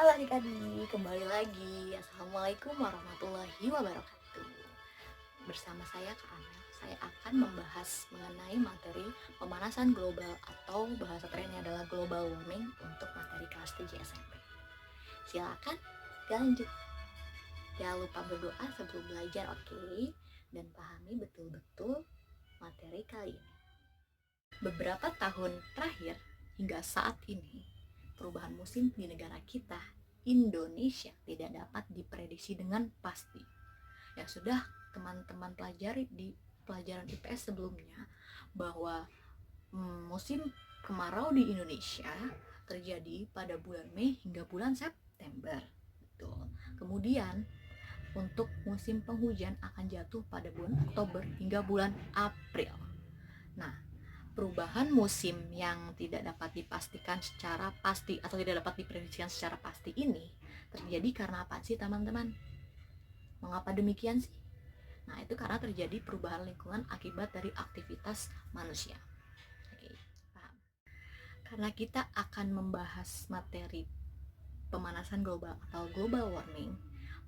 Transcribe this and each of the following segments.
Halo adik-adik, kembali lagi. Assalamualaikum warahmatullahi wabarakatuh. Bersama saya Kak Amel, saya akan membahas mengenai materi pemanasan global atau bahasa kerennya adalah global warming untuk materi kelas 7 SMP. Silakan lanjut. Jangan lupa berdoa sebelum belajar, oke? Dan pahami betul-betul materi kali ini. Beberapa tahun terakhir hingga saat ini, perubahan musim di negara kita, Indonesia, tidak dapat diprediksi dengan pasti. Ya sudah teman-teman pelajari di pelajaran IPS sebelumnya bahwa musim kemarau di Indonesia terjadi pada bulan Mei hingga bulan September. Betul. Kemudian untuk musim penghujan akan jatuh pada bulan Oktober hingga bulan April. Nah, perubahan musim yang tidak dapat dipastikan secara pasti atau tidak dapat diprediksikan secara pasti ini terjadi karena apa sih teman-teman? Mengapa demikian sih? Nah, itu karena terjadi perubahan lingkungan akibat dari aktivitas manusia. Oke, paham? Karena kita akan membahas materi pemanasan global atau global warming,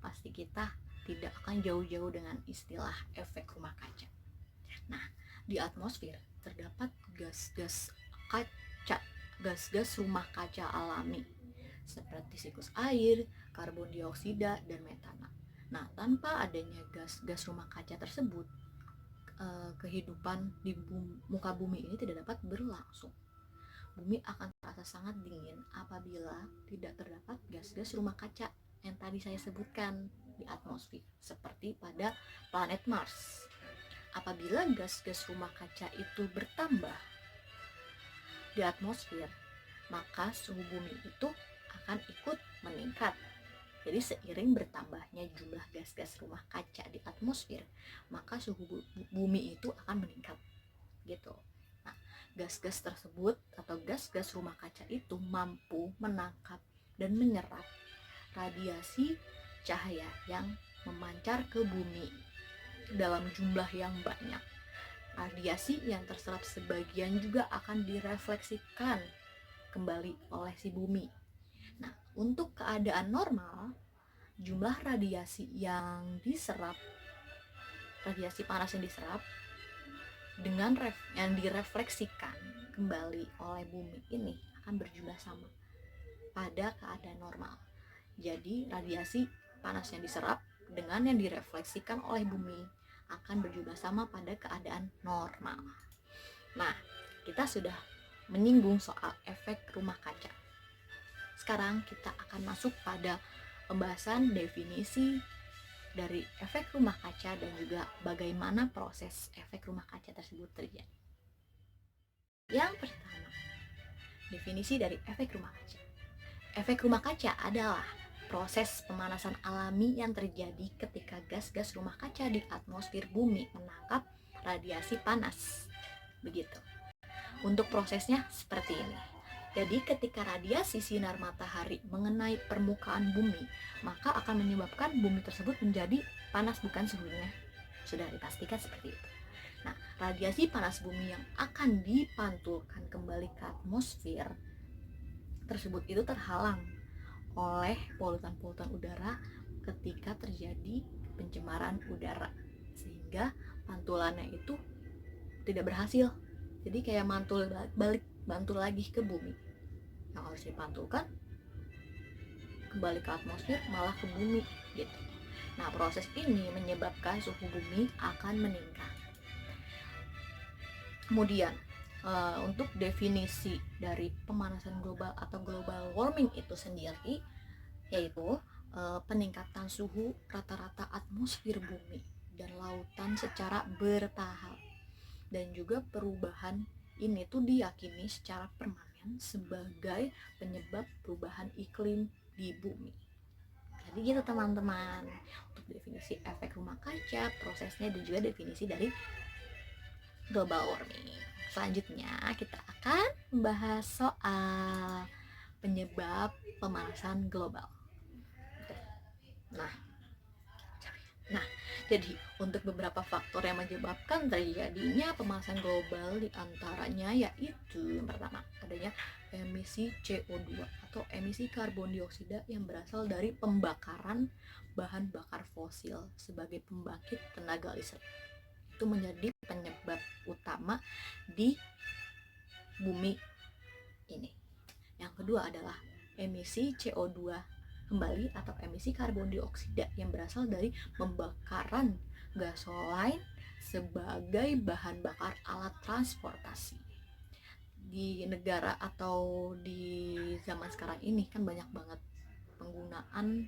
pasti kita tidak akan jauh-jauh dengan istilah efek rumah kaca. Nah, di atmosfer terdapat gas-gas kaca, gas-gas rumah kaca alami seperti siklus air, karbon dioksida, dan metana. Nah, tanpa adanya gas-gas rumah kaca tersebut, kehidupan di muka bumi ini tidak dapat berlangsung. Bumi akan terasa sangat dingin apabila tidak terdapat gas-gas rumah kaca yang tadi saya sebutkan di atmosfer, seperti pada planet Mars. Apabila gas-gas rumah kaca itu bertambah di atmosfer, maka suhu bumi itu akan ikut meningkat. Jadi seiring bertambahnya jumlah gas-gas rumah kaca di atmosfer, maka suhu bumi itu akan meningkat. Gitu. Nah, gas-gas tersebut atau gas-gas rumah kaca itu mampu menangkap dan menyerap radiasi cahaya yang memancar ke bumi dalam jumlah yang banyak. Radiasi yang terserap sebagian juga akan direfleksikan kembali oleh si bumi. Nah, untuk keadaan normal, jumlah radiasi yang diserap, radiasi panas yang diserap dengan yang direfleksikan kembali oleh bumi ini akan berjumlah sama pada keadaan normal. Jadi radiasi panas yang diserap dengan yang direfleksikan oleh bumi akan berjumlah sama pada keadaan normal. Nah, kita sudah menyinggung soal efek rumah kaca. Sekarang kita akan masuk pada pembahasan definisi dari efek rumah kaca dan juga bagaimana proses efek rumah kaca tersebut terjadi. Yang pertama, definisi dari efek rumah kaca. Efek rumah kaca adalah proses pemanasan alami yang terjadi ketika gas-gas rumah kaca di atmosfer bumi menangkap radiasi panas. Begitu. Untuk prosesnya seperti ini. Jadi ketika radiasi sinar matahari mengenai permukaan bumi, maka akan menyebabkan bumi tersebut menjadi panas, bukan suhunya. Sudah dipastikan seperti itu. Nah, radiasi panas bumi yang akan dipantulkan kembali ke atmosfer tersebut itu terhalang oleh polutan-polutan udara ketika terjadi pencemaran udara, sehingga pantulannya itu tidak berhasil. Jadi kayak mantul lagi ke bumi. Yang harus dipantulkan kembali ke atmosfer malah ke bumi gitu. Nah, proses ini menyebabkan suhu bumi akan meningkat. Kemudian untuk definisi dari pemanasan global atau global warming itu sendiri, yaitu peningkatan suhu rata-rata atmosfer bumi dan lautan secara bertahap. Dan juga perubahan ini tuh diyakini secara permanen sebagai penyebab perubahan iklim di bumi. Jadi gitu teman-teman, untuk definisi efek rumah kaca, prosesnya, dan juga definisi dari global warming. Selanjutnya kita akan membahas soal penyebab pemanasan global. Nah, Jadi, untuk beberapa faktor yang menyebabkan terjadinya pemanasan global diantaranya yaitu yang pertama, adanya emisi CO2 atau emisi karbon dioksida yang berasal dari pembakaran bahan bakar fosil sebagai pembangkit tenaga listrik. Itu menjadi penyebab utama di bumi ini. Yang kedua adalah emisi CO2 kembali atau emisi karbon dioksida yang berasal dari pembakaran gasoline sebagai bahan bakar alat transportasi. Di negara atau di zaman sekarang ini kan banyak banget penggunaan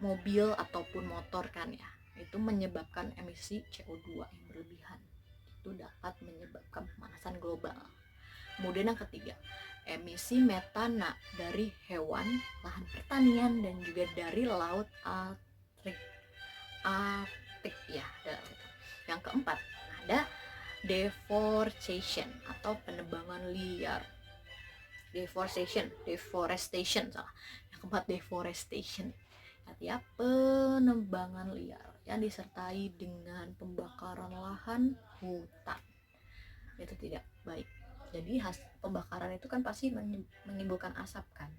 mobil ataupun motor kan ya. Itu menyebabkan emisi CO2 yang berlebihan. Itu dapat menyebabkan pemanasan global. Kemudian yang ketiga, emisi metana dari hewan, lahan pertanian, dan juga dari laut Arktik ya. Yang keempat, ada deforestation atau penebangan liar. Deforestation salah. Yang keempat, deforestation. Artinya penebangan liar yang disertai dengan pembakaran lahan hutan. Itu tidak baik. Jadi pembakaran itu kan pasti menimbulkan asap kan.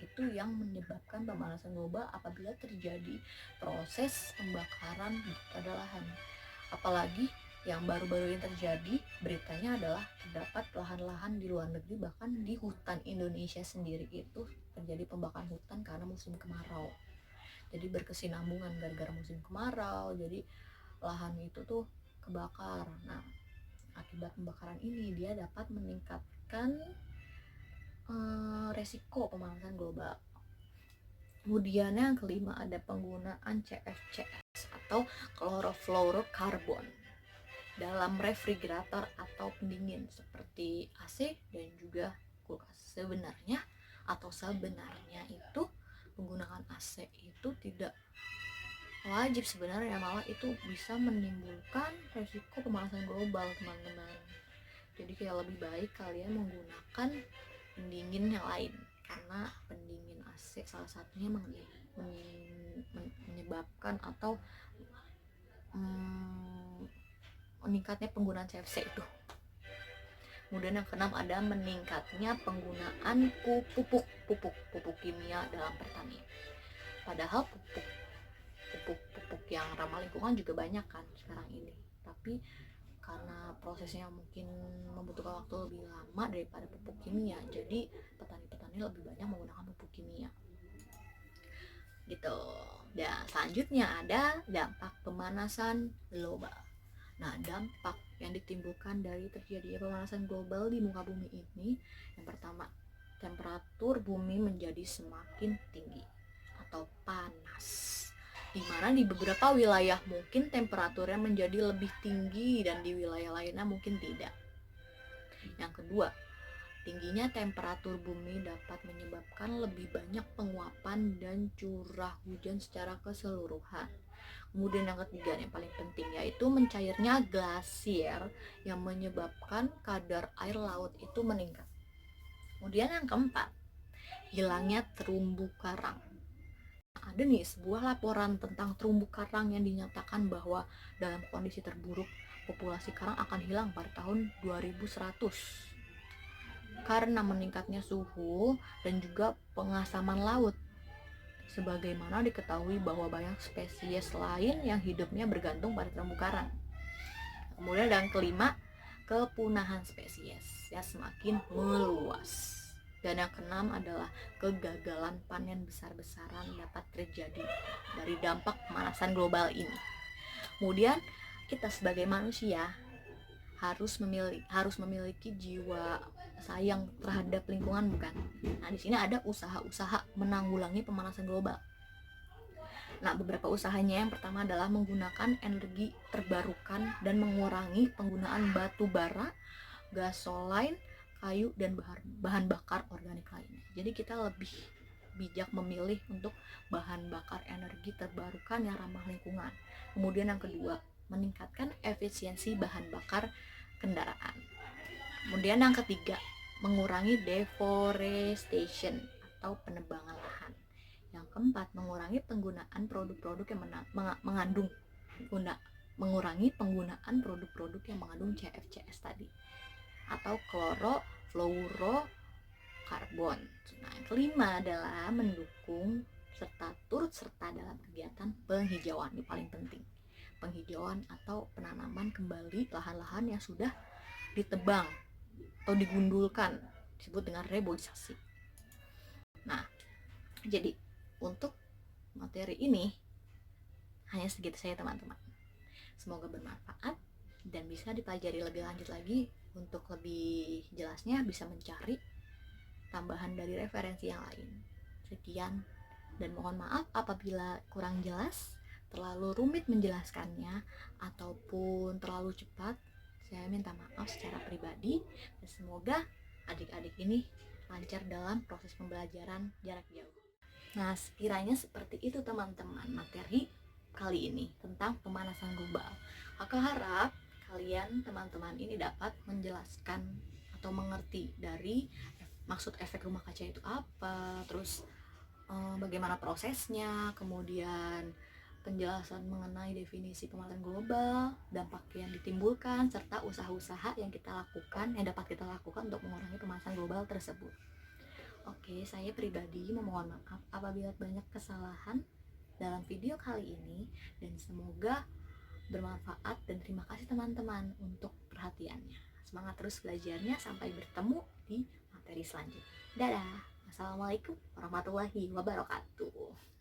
Itu yang menyebabkan pemanasan global apabila terjadi proses pembakaran pada lahan. Apalagi yang baru-baru ini terjadi, beritanya adalah terdapat lahan-lahan di luar negeri, bahkan di hutan Indonesia sendiri itu terjadi pembakaran hutan karena musim kemarau. Jadi berkesinambungan gara-gara musim kemarau, jadi lahan itu tuh kebakar. Nah, akibat pembakaran ini dia dapat meningkatkan resiko pemanasan global. Kemudian yang kelima ada penggunaan CFCs atau chlorofluorokarbon dalam refrigerator atau pendingin seperti AC dan juga kulkas. Sebenarnya itu penggunaan AC itu tidak wajib sebenarnya, malah itu bisa menimbulkan resiko pemanasan global teman-teman. Jadi kayak lebih baik kalian menggunakan pendingin yang lain, karena pendingin AC salah satunya menyebabkan atau meningkatnya penggunaan CFC itu. Kemudian yang keenam ada meningkatnya penggunaan pupuk kimia dalam pertanian. Padahal pupuk yang ramah lingkungan juga banyak kan sekarang ini, tapi karena prosesnya mungkin membutuhkan waktu lebih lama daripada pupuk kimia, jadi petani-petani lebih banyak menggunakan pupuk kimia gitu. Dan selanjutnya ada dampak pemanasan global. Nah, dampak yang ditimbulkan dari terjadinya pemanasan global di muka bumi ini, yang pertama, temperatur bumi menjadi semakin tinggi atau panas, di mana di beberapa wilayah mungkin temperaturnya menjadi lebih tinggi dan di wilayah lainnya mungkin tidak. Yang kedua, tingginya temperatur bumi dapat menyebabkan lebih banyak penguapan dan curah hujan secara keseluruhan. Kemudian yang ketiga yang paling penting yaitu mencairnya glasier yang menyebabkan kadar air laut itu meningkat. Kemudian yang keempat, hilangnya terumbu karang. Ada nih sebuah laporan tentang terumbu karang yang dinyatakan bahwa dalam kondisi terburuk populasi karang akan hilang pada tahun 2100 karena meningkatnya suhu dan juga pengasaman laut. Sebagaimana diketahui bahwa banyak spesies lain yang hidupnya bergantung pada terumbu karang. Kemudian yang kelima, kepunahan spesies yang semakin meluas. Dan yang keenam adalah kegagalan panen besar-besaran dapat terjadi dari dampak pemanasan global ini. Kemudian kita sebagai manusia harus memiliki jiwa sayang terhadap lingkungan, bukan? Nah, di sini ada usaha-usaha menanggulangi pemanasan global. Nah, beberapa usahanya yang pertama adalah menggunakan energi terbarukan dan mengurangi penggunaan batu bara, gasoline, kayu, dan bahan bakar organik lainnya. Jadi kita lebih bijak memilih untuk bahan bakar energi terbarukan yang ramah lingkungan. Kemudian yang kedua, meningkatkan efisiensi bahan bakar kendaraan. Kemudian yang ketiga, mengurangi deforestation atau penebangan lahan. Yang keempat, mengurangi penggunaan produk-produk yang mengandung mengurangi penggunaan produk-produk yang mengandung CFCs tadi atau klorofluorokarbon. Nah, yang kelima adalah mendukung serta turut serta dalam kegiatan penghijauan. Ini paling penting. Penghijauan atau penanaman kembali lahan-lahan yang sudah ditebang atau digundulkan, disebut dengan reboisasi. Nah, jadi untuk materi ini hanya segitu saja teman-teman. Semoga bermanfaat dan bisa dipelajari lebih lanjut lagi. Untuk lebih jelasnya bisa mencari tambahan dari referensi yang lain. Sekian dan mohon maaf apabila kurang jelas, terlalu rumit menjelaskannya ataupun terlalu cepat. Saya minta maaf secara pribadi dan semoga adik-adik ini lancar dalam proses pembelajaran jarak jauh. Nah, sekiranya seperti itu teman-teman materi kali ini tentang pemanasan global. Aku harap kalian teman-teman ini dapat menjelaskan atau mengerti dari maksud efek rumah kaca itu apa, terus bagaimana prosesnya, kemudian penjelasan mengenai definisi pemanasan global, dampak yang ditimbulkan, serta usaha-usaha yang dapat kita lakukan untuk mengurangi pemanasan global tersebut. Oke, saya pribadi memohon maaf apabila banyak kesalahan dalam video kali ini dan semoga bermanfaat dan terima kasih teman-teman untuk perhatiannya. Semangat terus belajarnya sampai bertemu di materi selanjutnya. Dadah. Assalamualaikum warahmatullahi wabarakatuh.